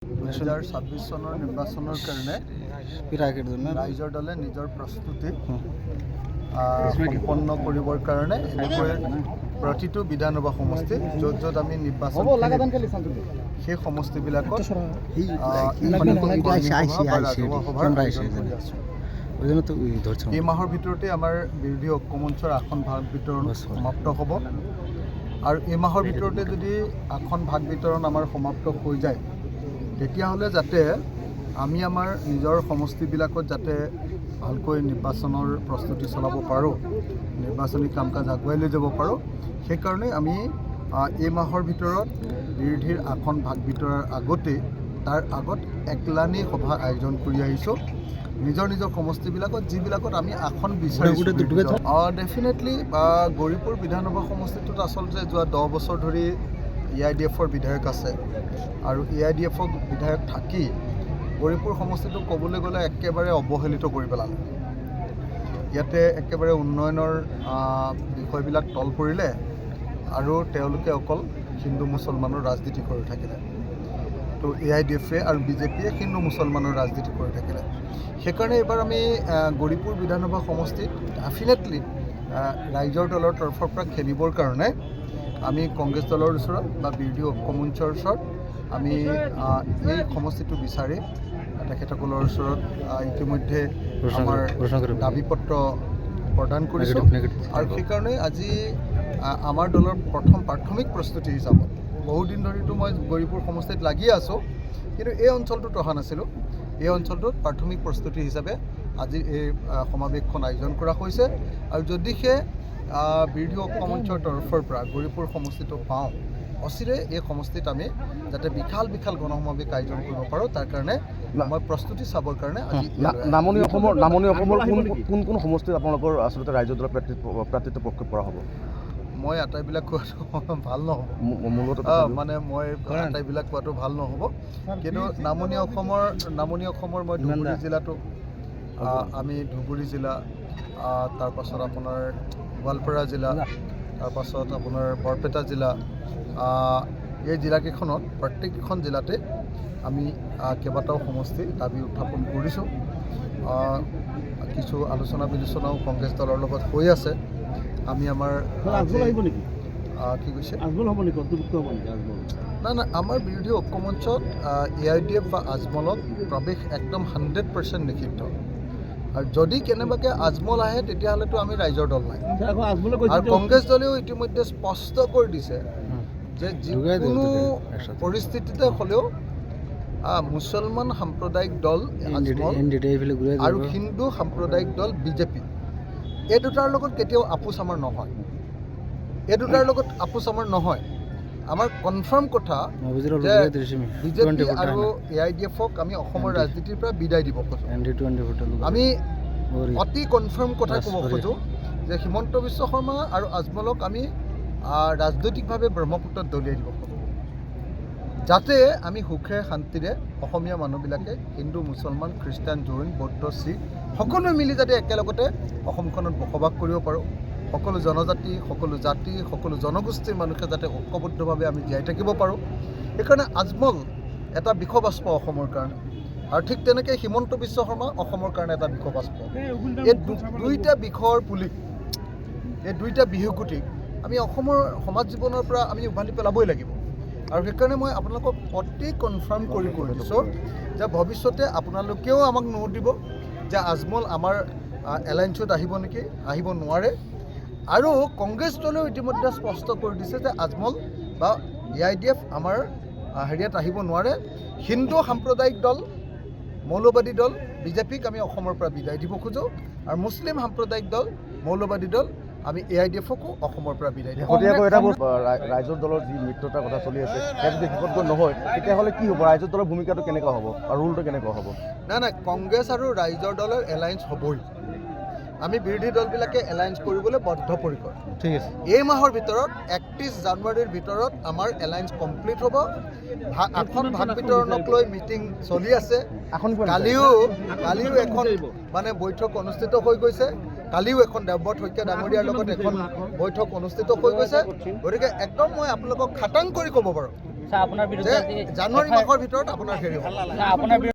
2026 চনৰ নিৰ্বাচনৰ কাৰণে ৰাইজৰ দলে নিজৰ প্ৰস্তুতি সম্পন্ন কৰিবৰ কাৰণে এনেকৈ প্ৰতিটো বিধানসভা সমষ্টি য'ত য'ত আমি নিৰ্বাচন সেই সমষ্টিবিলাকত এই মাহৰ ভিতৰতে আমাৰ বিৰোধী ঐক্য মঞ্চৰ আসন ভাগ বিতৰণ সমাপ্ত হ'ব আৰু এই মাহৰ ভিতৰতে যদি আসন ভাগ বিতৰণ আমাৰ সমাপ্ত হৈ যায় তেতিয়াহ'লে যাতে আমি আমাৰ নিজৰ সমষ্টিবিলাকত যাতে ভালকৈ নিৰ্বাচনৰ প্ৰস্তুতি চলাব পাৰোঁ, নিৰ্বাচনী কাম কাজ আগুৱাই লৈ যাব পাৰোঁ, সেইকাৰণে আমি এই মাহৰ ভিতৰত বিৰোধীৰ আসন ভাগ বিতৰাৰ আগতে তাৰ আগত একলানি সভা আয়োজন কৰি আহিছোঁ নিজৰ নিজৰ সমষ্টিবিলাকত যিবিলাকত আমি আসন বিচাৰিছোঁ। ডেফিনেটলি গৌৰীপুৰ বিধানসভা সমষ্টিটোত আচলতে যোৱা 10 বছৰ ধৰি AIDFৰ বিধায়ক আছে আৰু AIDFৰ বিধায়ক থাকি গৌৰীপুৰ সমষ্টিটোক ক'বলৈ গ'লে একেবাৰে অৱহেলিত কৰি পেলালে। ইয়াতে একেবাৰে উন্নয়নৰ বিষয়বিলাক তল পৰিলে আৰু তেওঁলোকে অকল হিন্দু মুছলমানৰ ৰাজনীতি কৰি থাকিলে। তো AIDFে আৰু BJPয়ে হিন্দু মুছলমানৰ ৰাজনীতি কৰি থাকিলে। সেইকাৰণে এইবাৰ আমি গৌৰীপুৰ বিধানসভা সমষ্টিত ডেফিনেটলি ৰাইজৰ দলৰ তৰফৰ পৰা খেলিবৰ কাৰণে আমি কংগ্ৰেছ দলৰ ওচৰত বা বিৰোধী ঐক্য মঞ্চৰ ওচৰত আমি এই সমষ্টিটো বিচাৰি তেখেতসকলৰ ওচৰত ইতিমধ্যে আমাৰ দাবী পত্ৰ প্ৰদান কৰিছোঁ আৰু সেইকাৰণে আজি আমাৰ দলৰ প্ৰথম প্ৰাথমিক প্ৰস্তুতি হিচাপত বহুদিন ধৰিতো মই গৌৰীপুৰ সমষ্টিত লাগিয়ে আছোঁ, কিন্তু এই অঞ্চলটোত অহা নাছিলোঁ। এই অঞ্চলটোত প্ৰাথমিক প্ৰস্তুতি হিচাপে আজি এই সমাৱেশখন আয়োজন কৰা হৈছে আৰু যদিহে বিৰোধী ঐক্য মঞ্চৰ তৰফৰ পৰা গৌৰীপুৰ সমষ্টিটো পাওঁ, অচিৰে এই সমষ্টিত আমি যাতে বিশাল গণসমাৱেশ আয়োজন কৰিব পাৰোঁ তাৰ কাৰণে মই প্ৰস্তুতি চাবৰ কাৰণে আজি নামনি অসমৰ কোন সমষ্টিত আপোনালোকৰ আচলতে ৰাইজৰ দলৰ প্ৰাৰ্থিত্ব প্ৰক্ষেপ কৰা হ'ব? মই আটাইবিলাক কোৱাটো ভাল নহ'ব, মানে মই আটাইবিলাক কোৱাটো ভাল নহ'ব, কিন্তু নামনি অসমৰ মই ধুবুৰী জিলাটো আমি ধুবুৰী জিলা, তাৰপাছত আপোনাৰ গোৱালপাৰা জিলা, তাৰপাছত আপোনাৰ বৰপেটা জিলা, এই জিলাকেইখনত প্ৰত্যেকখন জিলাতে আমি কেইবাটাও সমষ্টি দাবী উত্থাপন কৰিছোঁ। কিছু আলোচনা বিলোচনাও কংগ্ৰেছ দলৰ লগত হৈ আছে। আমি আমাৰ কি কৈছে না আমাৰ বিৰোধী ঐক্য মঞ্চত AIDF বা আজমলক প্ৰৱেশ একদম 100% নিষিদ্ধ আৰু যদি কেনেবাকৈ আজমল আহে তেতিয়াহ'লেতো আমি ৰাইজৰ দল নাই। আৰু কংগ্ৰেছ দলেও ইতিমধ্যে স্পষ্ট কৰি দিছে যে যিকোনো পৰিস্থিতিতে হ'লেও মুছলমান সাম্প্ৰদায়িক দল আজমল আৰু হিন্দু সাম্প্ৰদায়িক দল BJP এই দুটাৰ লগত কেতিয়াও আপোচ আমাৰ নহয়। আমাৰ কনফাৰ্ম কথা যে BJP আৰু AIDFক আমি অসমৰ ৰাজনীতিৰ পৰা বিদায় দিব খোজোঁ। আমি অতি কনফাৰ্ম কথা ক'ব খোজোঁ যে হিমন্ত বিশ্ব শৰ্মা আৰু আজমলক আমি ৰাজনৈতিকভাৱে ব্ৰহ্মপুত্ৰত দলিয়াই দিব খোজোঁ, যাতে আমি সুখে শান্তিৰে অসমীয়া মানুহবিলাকে হিন্দু মুছলমান খ্ৰীষ্টান জৈন বৌদ্ধ শিখ সকলোৱে মিলি যাতে একেলগতে অসমখনত বসবাস কৰিব পাৰোঁ। সকলো জনজাতি সকলো জাতি সকলো জনগোষ্ঠীৰ মানুহে যাতে ঐক্যবদ্ধভাৱে আমি জীয়াই থাকিব পাৰোঁ। সেইকাৰণে আজমল এটা বিষবাস্প অসমৰ কাৰণে আৰু ঠিক তেনেকৈ হিমন্ত বিশ্ব শৰ্মা অসমৰ কাৰণে এটা বিষবাস্প। এই দুইটা বিষৰ পুলি, এই দুইটা বিহুকুটিক আমি অসমৰ সমাজ জীৱনৰ পৰা আমি উভালি পেলাবই লাগিব। আৰু সেইকাৰণে মই আপোনালোকক অতি কনফাৰ্ম কৰি দিছোঁ যে ভৱিষ্যতে আপোনালোকেও আমাক নুসুধিব যে আজমল আমাৰ এলায়েন্সত আহিব নেকি, আহিব নোৱাৰে। আৰু কংগ্ৰেছ দলেও ইতিমধ্যে স্পষ্ট কৰি দিছে যে আজমল বা AIDF আমাৰ হেৰিয়াত আহিব নোৱাৰে। হিন্দু সাম্প্ৰদায়িক দল মৌলবাদী দল BJPক আমি অসমৰ পৰা বিদায় দিব খোজোঁ আৰু মুছলিম সাম্প্ৰদায়িক দল মৌলবাদী দল আমি AIDFকো অসমৰ পৰা বিদায় দিম। ৰাইজৰ দলৰ যি মিত্ৰতাৰ কথা চলি আছে ইয়াত যদি শেষত নহয় তেতিয়াহ'লে কি হ'ব? ৰাইজৰ দলৰ ভূমিকাটো কেনেকুৱা হ'ব আৰু ৰোলটো কেনেকুৱা হ'ব? নাই কংগ্ৰেছ আৰু ৰাইজৰ দলৰ এলায়েন্স হ'বই। আমি বিৰোধী দলবিলাকে এলায়েন্স কৰিবলৈ বদ্ধপৰিকৰ। ঠিক আছে, এই মাহৰ ভিতৰত 31 জানুৱাৰীৰ ভিতৰত আমাৰ এলায়েন্স কমপ্লিট হ'ব। আসন ভাগ বিতৰণক লৈ মিটিং চলি আছে। কালিও এখন মানে বৈঠক অনুষ্ঠিত হৈ গৈছে। কালিও এখন দেৱব্ৰত শইকীয়া ডাঙৰীয়াৰ লগত এখন বৈঠক অনুষ্ঠিত হৈ গৈছে। গতিকে একদম মই আপোনালোকক খাটাং কৰি ক'ব পাৰোঁ ছাৰ আপোনাৰ যে বিৰুদ্ধে আজি জানুৱাৰী মাহৰ ভিতৰত আপোনাৰ হেৰি হ'ব। আপোনাৰ